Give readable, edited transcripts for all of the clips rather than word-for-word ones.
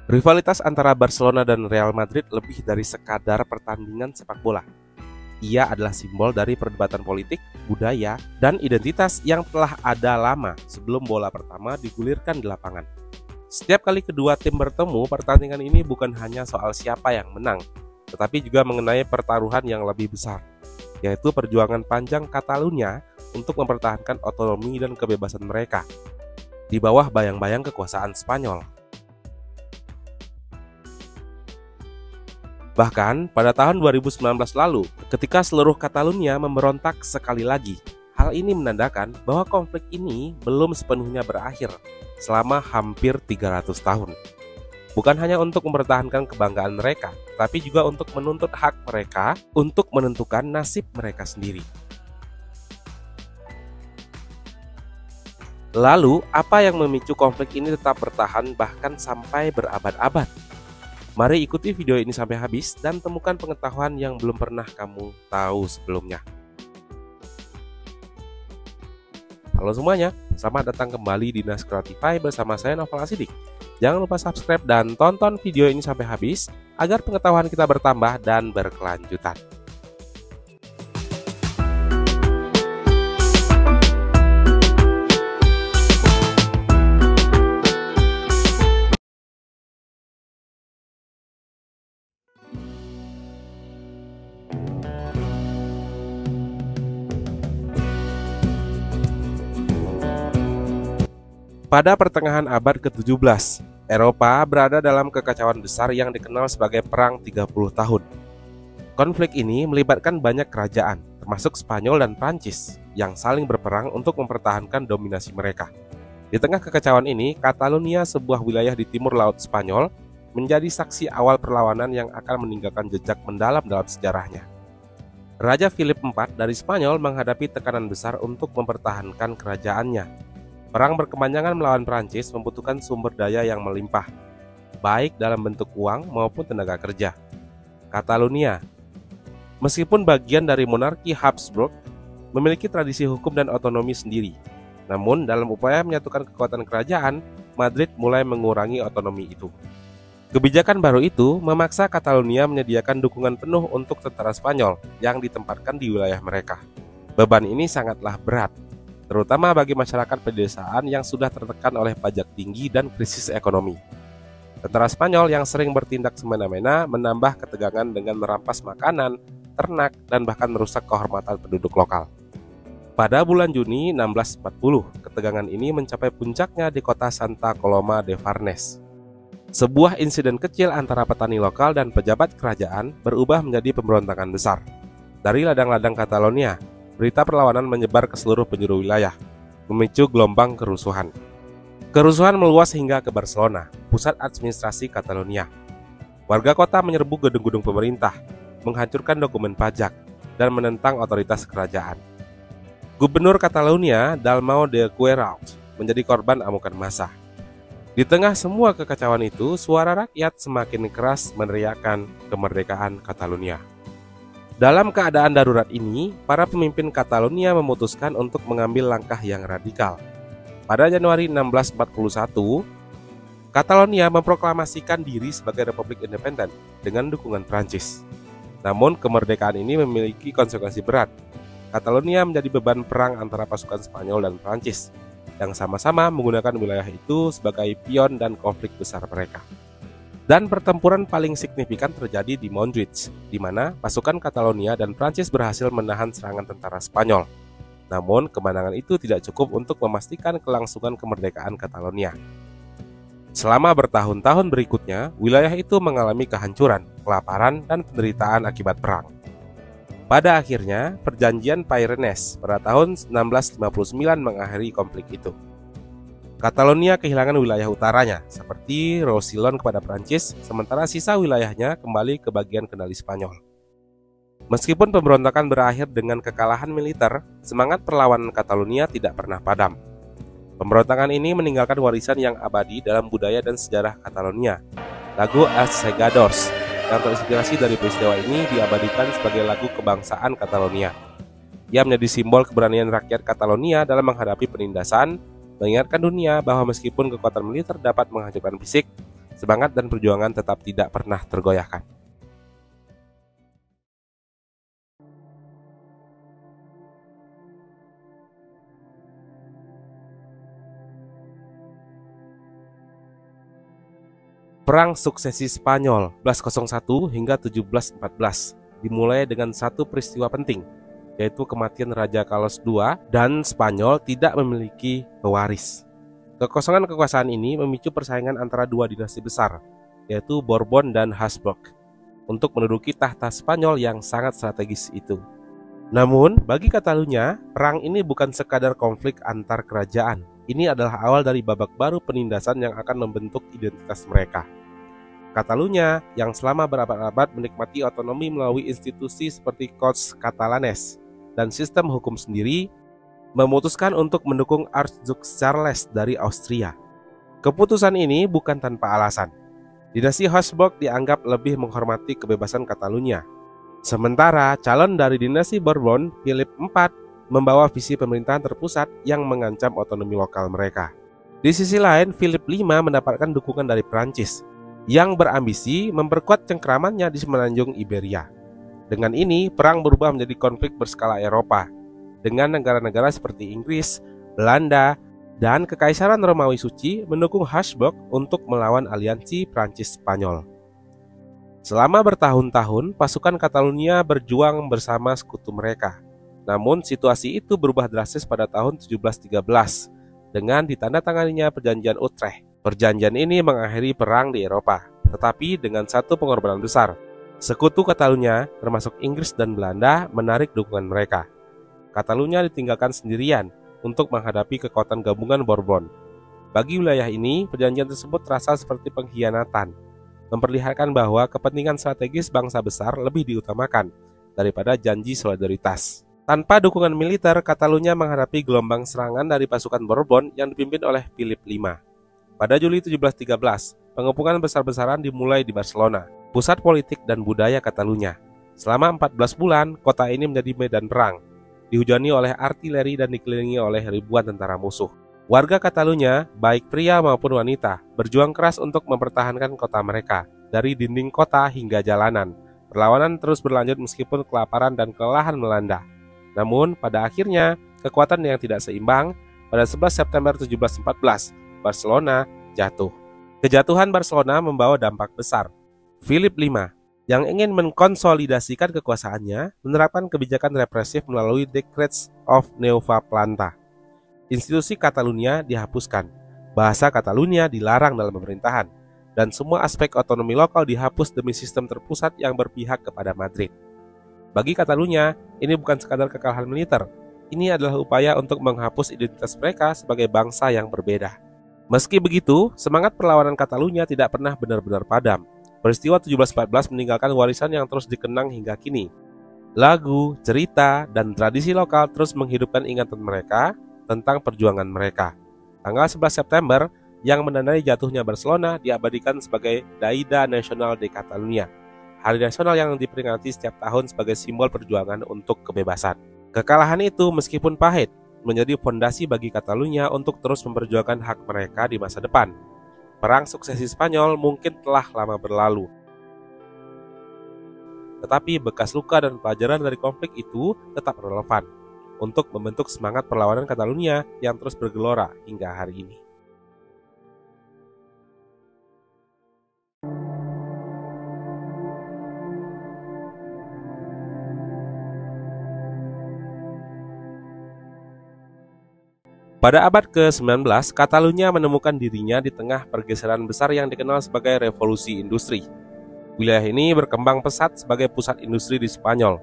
Rivalitas antara Barcelona dan Real Madrid lebih dari sekadar pertandingan sepak bola. Ia adalah simbol dari perdebatan politik, budaya, dan identitas yang telah ada lama sebelum bola pertama digulirkan di lapangan. Setiap kali kedua tim bertemu, pertandingan ini bukan hanya soal siapa yang menang, tetapi juga mengenai pertaruhan yang lebih besar, yaitu perjuangan panjang Catalunya untuk mempertahankan otonomi dan kebebasan mereka di bawah bayang-bayang kekuasaan Spanyol. Bahkan pada tahun 2019 lalu, ketika seluruh Catalunya memberontak sekali lagi, hal ini menandakan bahwa konflik ini belum sepenuhnya berakhir selama hampir 300 tahun. Bukan hanya untuk mempertahankan kebanggaan mereka, tapi juga untuk menuntut hak mereka untuk menentukan nasib mereka sendiri. Lalu, apa yang memicu konflik ini tetap bertahan bahkan sampai berabad-abad? Mari ikuti video ini sampai habis dan temukan pengetahuan yang belum pernah kamu tahu sebelumnya. Halo semuanya, selamat datang kembali di Nas Creatify bersama saya Novel Asidik. Jangan lupa subscribe dan tonton video ini sampai habis agar pengetahuan kita bertambah dan berkelanjutan. Pada pertengahan abad ke-17, Eropa berada dalam kekacauan besar yang dikenal sebagai Perang 30 tahun. Konflik ini melibatkan banyak kerajaan, termasuk Spanyol dan Prancis, yang saling berperang untuk mempertahankan dominasi mereka. Di tengah kekacauan ini, Catalunya, sebuah wilayah di timur laut Spanyol, menjadi saksi awal perlawanan yang akan meninggalkan jejak mendalam dalam sejarahnya. Raja Philip IV dari Spanyol menghadapi tekanan besar untuk mempertahankan kerajaannya. Perang berkepanjangan melawan Prancis membutuhkan sumber daya yang melimpah, baik dalam bentuk uang maupun tenaga kerja. Catalunya, meskipun bagian dari monarki Habsburg, memiliki tradisi hukum dan otonomi sendiri. Namun, dalam upaya menyatukan kekuatan kerajaan, Madrid mulai mengurangi otonomi itu. Kebijakan baru itu memaksa Catalunya menyediakan dukungan penuh untuk tentara Spanyol yang ditempatkan di wilayah mereka. Beban ini sangatlah berat, terutama bagi masyarakat pedesaan yang sudah tertekan oleh pajak tinggi dan krisis ekonomi. Tentara Spanyol yang sering bertindak semena-mena menambah ketegangan dengan merampas makanan, ternak, dan bahkan merusak kehormatan penduduk lokal. Pada bulan Juni 1640, ketegangan ini mencapai puncaknya di kota Santa Coloma de Farners. Sebuah insiden kecil antara petani lokal dan pejabat kerajaan berubah menjadi pemberontakan besar. Dari ladang-ladang Catalonia, berita perlawanan menyebar ke seluruh penjuru wilayah, memicu gelombang kerusuhan. Kerusuhan meluas hingga ke Barcelona, pusat administrasi Catalonia. Warga kota menyerbu gedung-gedung pemerintah, menghancurkan dokumen pajak, dan menentang otoritas kerajaan. Gubernur Catalonia, Dalmau de Queralt, menjadi korban amukan massa. Di tengah semua kekacauan itu, suara rakyat semakin keras meneriakkan kemerdekaan Catalonia. Dalam keadaan darurat ini, para pemimpin Catalunya memutuskan untuk mengambil langkah yang radikal. Pada Januari 1641, Catalunya memproklamasikan diri sebagai republik independen dengan dukungan Prancis. Namun, kemerdekaan ini memiliki konsekuensi berat. Catalunya menjadi beban perang antara pasukan Spanyol dan Prancis, yang sama-sama menggunakan wilayah itu sebagai pion dan konflik besar mereka. Dan pertempuran paling signifikan terjadi di Montjuïc, di mana pasukan Catalonia dan Prancis berhasil menahan serangan tentara Spanyol. Namun, kemenangan itu tidak cukup untuk memastikan kelangsungan kemerdekaan Catalonia. Selama bertahun-tahun berikutnya, wilayah itu mengalami kehancuran, kelaparan, dan penderitaan akibat perang. Pada akhirnya, perjanjian Pyrenees pada tahun 1659 mengakhiri konflik itu. Catalonia kehilangan wilayah utaranya, seperti Roussillon kepada Prancis, sementara sisa wilayahnya kembali ke bagian kendali Spanyol. Meskipun pemberontakan berakhir dengan kekalahan militer, semangat perlawanan Catalonia tidak pernah padam. Pemberontakan ini meninggalkan warisan yang abadi dalam budaya dan sejarah Catalonia. Lagu Els Segadors yang terinspirasi dari peristiwa ini diabadikan sebagai lagu kebangsaan Catalonia. Ia menjadi simbol keberanian rakyat Catalonia dalam menghadapi penindasan, mengingatkan dunia bahwa meskipun kekuatan militer dapat menghancurkan fisik, Semangat dan perjuangan tetap tidak pernah tergoyahkan. Perang Suksesi Spanyol 1101 hingga 1714 dimulai dengan satu peristiwa penting, yaitu kematian Raja Carlos II dan Spanyol tidak memiliki pewaris. Kekosongan kekuasaan ini memicu persaingan antara dua dinasti besar, yaitu Bourbon dan Habsburg, untuk menduduki tahta Spanyol yang sangat strategis itu. Namun, bagi Catalunya, perang ini bukan sekadar konflik antar kerajaan. Ini adalah awal dari babak baru penindasan yang akan membentuk identitas mereka. Catalunya, yang selama berabad-abad menikmati otonomi melalui institusi seperti Corts Catalanes dan sistem hukum sendiri, memutuskan untuk mendukung Archduke Charles dari Austria. Keputusan ini bukan tanpa alasan. Dinasti Habsburg dianggap lebih menghormati kebebasan Catalunya. Sementara calon dari dinasti Bourbon, Philip IV, membawa visi pemerintahan terpusat yang mengancam otonomi lokal mereka. Di sisi lain, Philip V mendapatkan dukungan dari Prancis yang berambisi memperkuat cengkeramannya di semenanjung Iberia. Dengan ini, perang berubah menjadi konflik berskala Eropa, dengan negara-negara seperti Inggris, Belanda, dan Kekaisaran Romawi Suci mendukung Habsburg untuk melawan aliansi Prancis-Spanyol. Selama bertahun-tahun, pasukan Catalunya berjuang bersama sekutu mereka. Namun, situasi itu berubah drastis pada tahun 1713 dengan ditandatanganinya Perjanjian Utrecht. Perjanjian ini mengakhiri perang di Eropa, tetapi dengan satu pengorbanan besar. Sekutu Catalunya, termasuk Inggris dan Belanda, menarik dukungan mereka. Catalunya ditinggalkan sendirian untuk menghadapi kekuatan gabungan Bourbon. Bagi wilayah ini, perjanjian tersebut terasa seperti pengkhianatan, memperlihatkan bahwa kepentingan strategis bangsa besar lebih diutamakan daripada janji solidaritas. Tanpa dukungan militer, Catalunya menghadapi gelombang serangan dari pasukan Bourbon yang dipimpin oleh Philip V. Pada Juli 1713, pengepungan besar-besaran dimulai di Barcelona, pusat politik dan budaya Catalunya. Selama 14 bulan, kota ini menjadi medan perang, dihujani oleh artileri dan dikelilingi oleh ribuan tentara musuh. Warga Catalunya, baik pria maupun wanita, berjuang keras untuk mempertahankan kota mereka, dari dinding kota hingga jalanan. Perlawanan terus berlanjut meskipun kelaparan dan kelelahan melanda. Namun, pada akhirnya, kekuatan yang tidak seimbang, pada 11 September 1714, Barcelona jatuh. Kejatuhan Barcelona membawa dampak besar. Philip V yang ingin mengkonsolidasikan kekuasaannya menerapkan kebijakan represif melalui Decrets of Nova Planta. Institusi Catalunya dihapuskan, bahasa Catalunya dilarang dalam pemerintahan, dan semua aspek otonomi lokal dihapus demi sistem terpusat yang berpihak kepada Madrid. Bagi Catalunya, ini bukan sekadar kekalahan militer. Ini adalah upaya untuk menghapus identitas mereka sebagai bangsa yang berbeda. Meski begitu, semangat perlawanan Catalunya tidak pernah benar-benar padam. Peristiwa 1714 meninggalkan warisan yang terus dikenang hingga kini. Lagu, cerita, dan tradisi lokal terus menghidupkan ingatan mereka tentang perjuangan mereka. Tanggal 11 September yang menandai jatuhnya Barcelona diabadikan sebagai Daida Nacional de Catalunya, hari nasional yang diperingati setiap tahun sebagai simbol perjuangan untuk kebebasan. Kekalahan itu meskipun pahit, menjadi fondasi bagi Catalunya untuk terus memperjuangkan hak mereka di masa depan. Perang Suksesi Spanyol mungkin telah lama berlalu, tetapi bekas luka dan pelajaran dari konflik itu tetap relevan untuk membentuk semangat perlawanan Catalunya yang terus bergelora hingga hari ini. Pada abad ke-19, Catalunya menemukan dirinya di tengah pergeseran besar yang dikenal sebagai revolusi industri. Wilayah ini berkembang pesat sebagai pusat industri di Spanyol,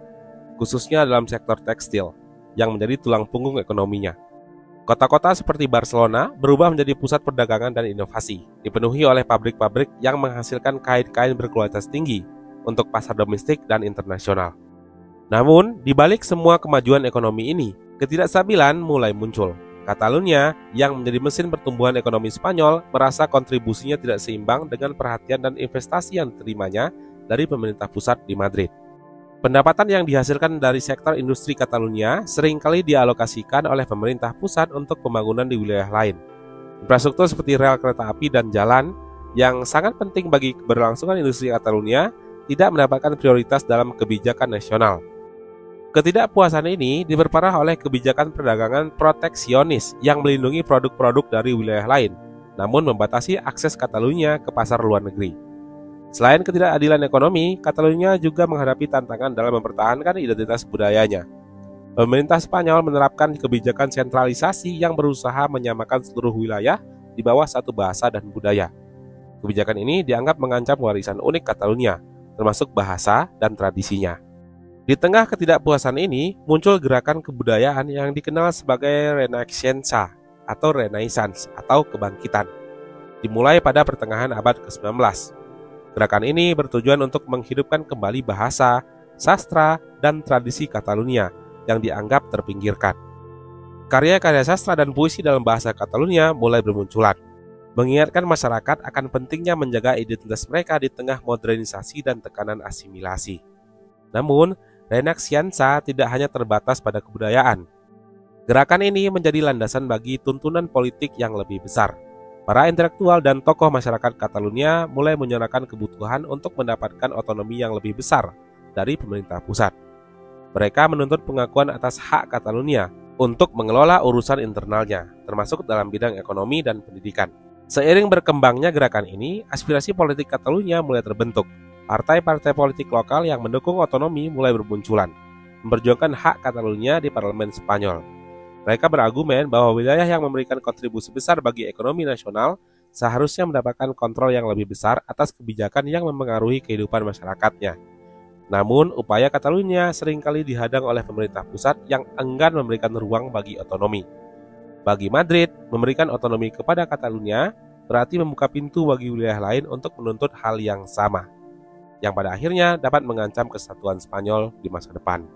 khususnya dalam sektor tekstil, yang menjadi tulang punggung ekonominya. Kota-kota seperti Barcelona berubah menjadi pusat perdagangan dan inovasi, dipenuhi oleh pabrik-pabrik yang menghasilkan kain-kain berkualitas tinggi untuk pasar domestik dan internasional. Namun, di balik semua kemajuan ekonomi ini, ketidakstabilan mulai muncul. Catalunya, yang menjadi mesin pertumbuhan ekonomi Spanyol, merasa kontribusinya tidak seimbang dengan perhatian dan investasi yang diterimanya dari pemerintah pusat di Madrid. Pendapatan yang dihasilkan dari sektor industri Catalunya seringkali dialokasikan oleh pemerintah pusat untuk pembangunan di wilayah lain. Infrastruktur seperti rel kereta api dan jalan yang sangat penting bagi keberlangsungan industri Catalunya, tidak mendapatkan prioritas dalam kebijakan nasional. Ketidakpuasan ini diperparah oleh kebijakan perdagangan proteksionis yang melindungi produk-produk dari wilayah lain, namun membatasi akses Catalunya ke pasar luar negeri. Selain ketidakadilan ekonomi, Catalunya juga menghadapi tantangan dalam mempertahankan identitas budayanya. Pemerintah Spanyol menerapkan kebijakan sentralisasi yang berusaha menyamakan seluruh wilayah di bawah satu bahasa dan budaya. Kebijakan ini dianggap mengancam warisan unik Catalunya, termasuk bahasa dan tradisinya. Di tengah ketidakpuasan ini, muncul gerakan kebudayaan yang dikenal sebagai Renaixença atau Renaissance atau kebangkitan. Dimulai pada pertengahan abad ke-19. Gerakan ini bertujuan untuk menghidupkan kembali bahasa, sastra, dan tradisi Catalunya yang dianggap terpinggirkan. Karya-karya sastra dan puisi dalam bahasa Catalunya mulai bermunculan, mengingatkan masyarakat akan pentingnya menjaga identitas mereka di tengah modernisasi dan tekanan asimilasi. Namun, Renaixença tidak hanya terbatas pada kebudayaan. Gerakan ini menjadi landasan bagi tuntunan politik yang lebih besar. Para intelektual dan tokoh masyarakat Catalunya mulai menyuarakan kebutuhan untuk mendapatkan otonomi yang lebih besar dari pemerintah pusat. Mereka menuntut pengakuan atas hak Catalunya untuk mengelola urusan internalnya, termasuk dalam bidang ekonomi dan pendidikan. Seiring berkembangnya gerakan ini, aspirasi politik Catalunya mulai terbentuk. Partai-partai politik lokal yang mendukung otonomi mulai bermunculan, memperjuangkan hak Catalunya di parlemen Spanyol. Mereka berargumen bahwa wilayah yang memberikan kontribusi besar bagi ekonomi nasional seharusnya mendapatkan kontrol yang lebih besar atas kebijakan yang mempengaruhi kehidupan masyarakatnya. Namun, upaya Catalunya seringkali dihadang oleh pemerintah pusat yang enggan memberikan ruang bagi otonomi. Bagi Madrid, memberikan otonomi kepada Catalunya berarti membuka pintu bagi wilayah lain untuk menuntut hal yang sama, yang pada akhirnya dapat mengancam kesatuan Spanyol di masa depan.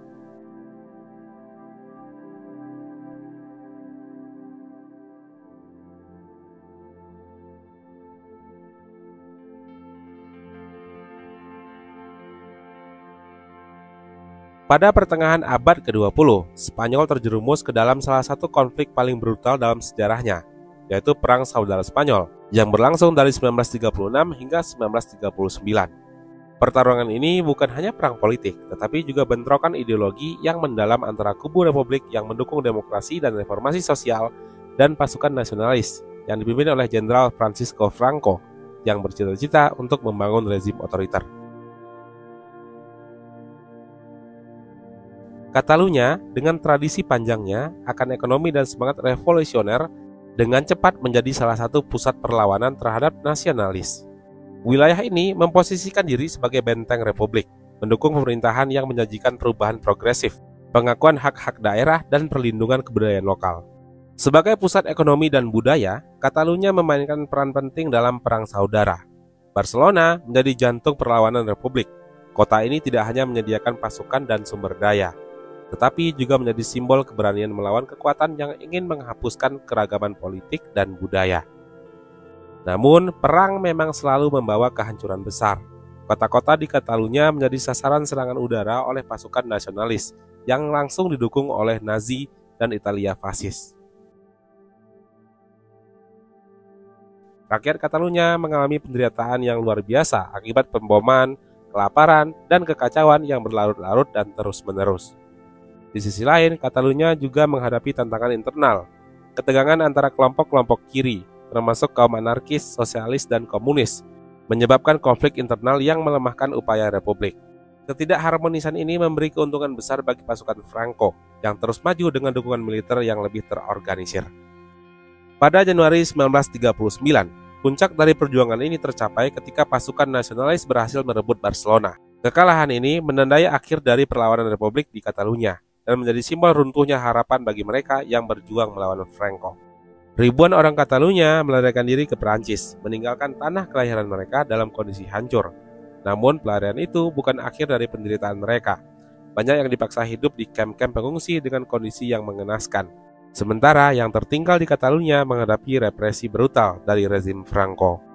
Pada pertengahan abad ke-20, Spanyol terjerumus ke dalam salah satu konflik paling brutal dalam sejarahnya, yaitu Perang Saudara Spanyol, yang berlangsung dari 1936 hingga 1939. Pertarungan ini bukan hanya perang politik, tetapi juga bentrokan ideologi yang mendalam antara kubu Republik yang mendukung demokrasi dan reformasi sosial dan pasukan nasionalis yang dipimpin oleh Jenderal Francisco Franco yang bercita-cita untuk membangun rezim otoriter. Catalunya dengan tradisi panjangnya akan ekonomi dan semangat revolusioner dengan cepat menjadi salah satu pusat perlawanan terhadap nasionalis. Wilayah ini memposisikan diri sebagai benteng republik, mendukung pemerintahan yang menjanjikan perubahan progresif, pengakuan hak-hak daerah, dan perlindungan kebudayaan lokal. Sebagai pusat ekonomi dan budaya, Catalunya memainkan peran penting dalam Perang Saudara. Barcelona menjadi jantung perlawanan republik. Kota ini tidak hanya menyediakan pasukan dan sumber daya, tetapi juga menjadi simbol keberanian melawan kekuatan yang ingin menghapuskan keragaman politik dan budaya. Namun, perang memang selalu membawa kehancuran besar. Kota-kota di Catalunya menjadi sasaran serangan udara oleh pasukan nasionalis yang langsung didukung oleh Nazi dan Italia fasis. Rakyat Catalunya mengalami penderitaan yang luar biasa akibat pemboman, kelaparan, dan kekacauan yang berlarut-larut dan terus-menerus. Di sisi lain, Catalunya juga menghadapi tantangan internal, ketegangan antara kelompok-kelompok kiri, termasuk kaum anarkis, sosialis, dan komunis, menyebabkan konflik internal yang melemahkan upaya republik. Ketidakharmonisan ini memberi keuntungan besar bagi pasukan Franco, yang terus maju dengan dukungan militer yang lebih terorganisir. Pada Januari 1939, puncak dari perjuangan ini tercapai ketika pasukan nasionalis berhasil merebut Barcelona. Kekalahan ini menandai akhir dari perlawanan republik di Catalunya, dan menjadi simbol runtuhnya harapan bagi mereka yang berjuang melawan Franco. Ribuan orang Catalunya melarikan diri ke Perancis, meninggalkan tanah kelahiran mereka dalam kondisi hancur. Namun pelarian itu bukan akhir dari penderitaan mereka. Banyak yang dipaksa hidup di kamp-kamp pengungsi dengan kondisi yang mengenaskan. Sementara yang tertinggal di Catalunya menghadapi represi brutal dari rezim Franco.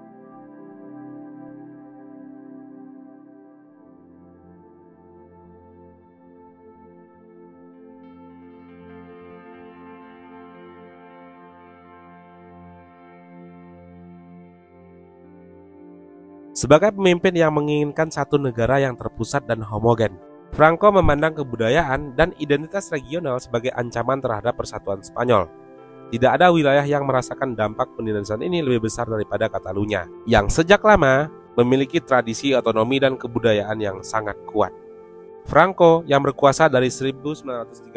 Sebagai pemimpin yang menginginkan satu negara yang terpusat dan homogen, Franco memandang kebudayaan dan identitas regional sebagai ancaman terhadap persatuan Spanyol. Tidak ada wilayah yang merasakan dampak penindasan ini lebih besar daripada Catalunya, yang sejak lama memiliki tradisi otonomi dan kebudayaan yang sangat kuat. Franco yang berkuasa dari 1939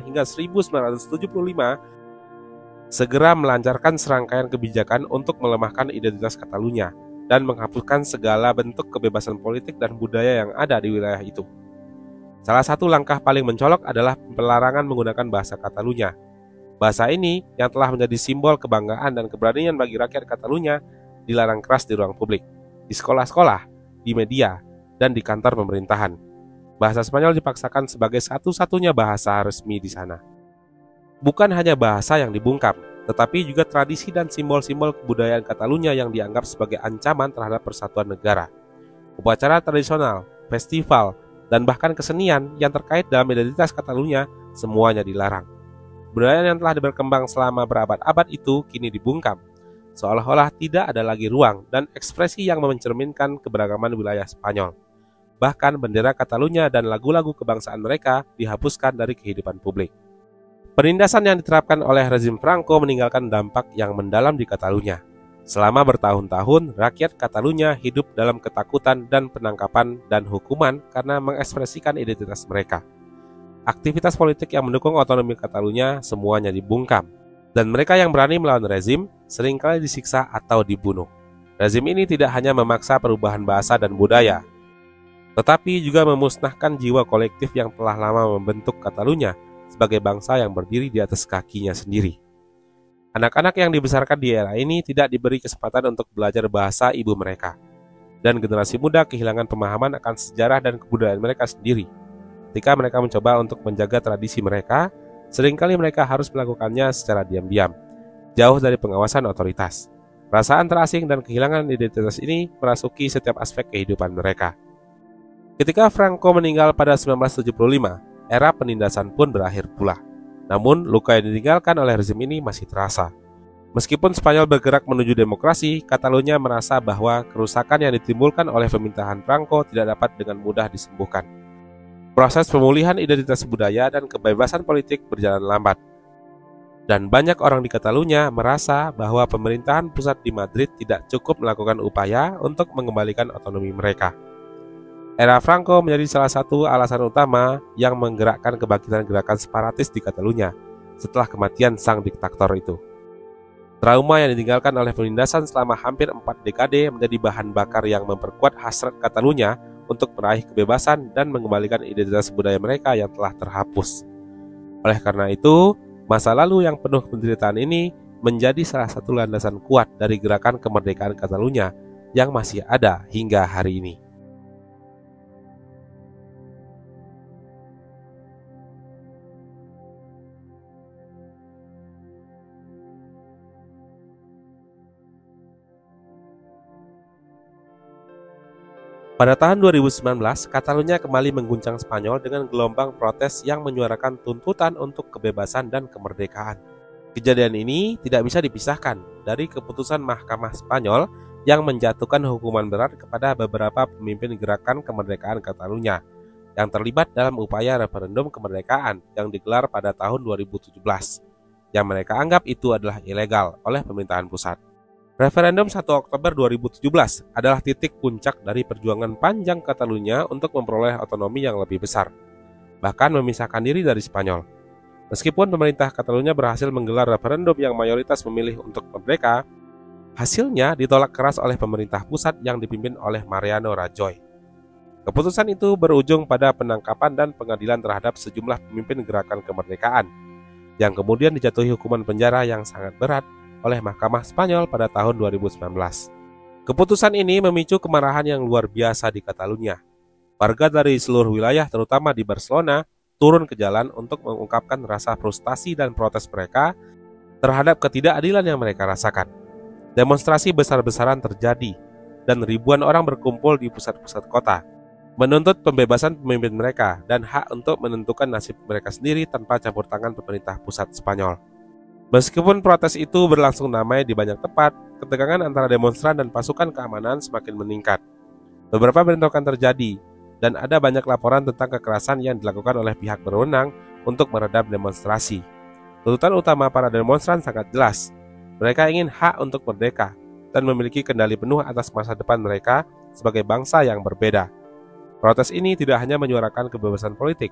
hingga 1975 segera melancarkan serangkaian kebijakan untuk melemahkan identitas Catalunya dan menghapuskan segala bentuk kebebasan politik dan budaya yang ada di wilayah itu. Salah satu langkah paling mencolok adalah pelarangan menggunakan bahasa Catalunya. Bahasa ini yang telah menjadi simbol kebanggaan dan keberanian bagi rakyat Catalunya dilarang keras di ruang publik, di sekolah-sekolah, di media, dan di kantor pemerintahan. Bahasa Spanyol dipaksakan sebagai satu-satunya bahasa resmi di sana. Bukan hanya bahasa yang dibungkam, tetapi juga tradisi dan simbol-simbol kebudayaan Catalunya yang dianggap sebagai ancaman terhadap persatuan negara. Upacara tradisional, festival, dan bahkan kesenian yang terkait dalam identitas Catalunya semuanya dilarang. Budaya yang telah berkembang selama berabad-abad itu kini dibungkam, seolah-olah tidak ada lagi ruang dan ekspresi yang mencerminkan keberagaman wilayah Spanyol. Bahkan bendera Catalunya dan lagu-lagu kebangsaan mereka dihapuskan dari kehidupan publik. Penindasan yang diterapkan oleh rezim Franco meninggalkan dampak yang mendalam di Catalunya. Selama bertahun-tahun, rakyat Catalunya hidup dalam ketakutan dan penangkapan dan hukuman karena mengekspresikan identitas mereka. Aktivitas politik yang mendukung otonomi Catalunya semuanya dibungkam, dan mereka yang berani melawan rezim seringkali disiksa atau dibunuh. Rezim ini tidak hanya memaksa perubahan bahasa dan budaya, tetapi juga memusnahkan jiwa kolektif yang telah lama membentuk Catalunya sebagai bangsa yang berdiri di atas kakinya sendiri. Anak-anak yang dibesarkan di era ini tidak diberi kesempatan untuk belajar bahasa ibu mereka, dan generasi muda kehilangan pemahaman akan sejarah dan kebudayaan mereka sendiri. Ketika mereka mencoba untuk menjaga tradisi mereka, seringkali mereka harus melakukannya secara diam-diam, jauh dari pengawasan otoritas. Perasaan terasing dan kehilangan identitas ini merasuki setiap aspek kehidupan mereka. Ketika Franco meninggal pada 1975, era penindasan pun berakhir pula. Namun, luka yang ditinggalkan oleh rezim ini masih terasa. Meskipun Spanyol bergerak menuju demokrasi, Catalunya merasa bahwa kerusakan yang ditimbulkan oleh pemerintahan Franco tidak dapat dengan mudah disembuhkan. Proses pemulihan identitas budaya dan kebebasan politik berjalan lambat. Dan banyak orang di Catalunya merasa bahwa pemerintahan pusat di Madrid tidak cukup melakukan upaya untuk mengembalikan otonomi mereka. Era Franco menjadi salah satu alasan utama yang menggerakkan kebangkitan gerakan separatis di Catalunya setelah kematian sang diktator itu. Trauma yang ditinggalkan oleh penindasan selama hampir 4 dekade menjadi bahan bakar yang memperkuat hasrat Catalunya untuk meraih kebebasan dan mengembalikan identitas budaya mereka yang telah terhapus. Oleh karena itu, masa lalu yang penuh penderitaan ini menjadi salah satu landasan kuat dari gerakan kemerdekaan Catalunya yang masih ada hingga hari ini. Pada tahun 2019, Catalunya kembali mengguncang Spanyol dengan gelombang protes yang menyuarakan tuntutan untuk kebebasan dan kemerdekaan. Kejadian ini tidak bisa dipisahkan dari keputusan Mahkamah Spanyol yang menjatuhkan hukuman berat kepada beberapa pemimpin gerakan kemerdekaan Catalunya yang terlibat dalam upaya referendum kemerdekaan yang digelar pada tahun 2017, yang mereka anggap itu adalah ilegal oleh pemerintahan pusat. Referendum 1 Oktober 2017 adalah titik puncak dari perjuangan panjang Catalunya untuk memperoleh otonomi yang lebih besar, bahkan memisahkan diri dari Spanyol. Meskipun pemerintah Catalunya berhasil menggelar referendum yang mayoritas memilih untuk merdeka, hasilnya ditolak keras oleh pemerintah pusat yang dipimpin oleh Mariano Rajoy. Keputusan itu berujung pada penangkapan dan pengadilan terhadap sejumlah pemimpin gerakan kemerdekaan, yang kemudian dijatuhi hukuman penjara yang sangat berat oleh Mahkamah Spanyol pada tahun 2019. Keputusan ini memicu kemarahan yang luar biasa di Catalunya. Warga dari seluruh wilayah, terutama di Barcelona, turun ke jalan untuk mengungkapkan rasa frustasi dan protes mereka terhadap ketidakadilan yang mereka rasakan. Demonstrasi besar-besaran terjadi, dan ribuan orang berkumpul di pusat-pusat kota, menuntut pembebasan pemimpin mereka dan hak untuk menentukan nasib mereka sendiri tanpa campur tangan pemerintah pusat Spanyol. Meskipun protes itu berlangsung damai di banyak tempat, ketegangan antara demonstran dan pasukan keamanan semakin meningkat. Beberapa bentrokan terjadi, dan ada banyak laporan tentang kekerasan yang dilakukan oleh pihak berwenang untuk meredam demonstrasi. Tuntutan utama para demonstran sangat jelas. Mereka ingin hak untuk merdeka dan memiliki kendali penuh atas masa depan mereka sebagai bangsa yang berbeda. Protes ini tidak hanya menyuarakan kebebasan politik,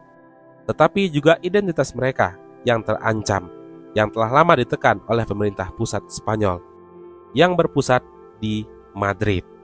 tetapi juga identitas mereka yang terancam, yang telah lama ditekan oleh pemerintah pusat Spanyol, yang berpusat di Madrid.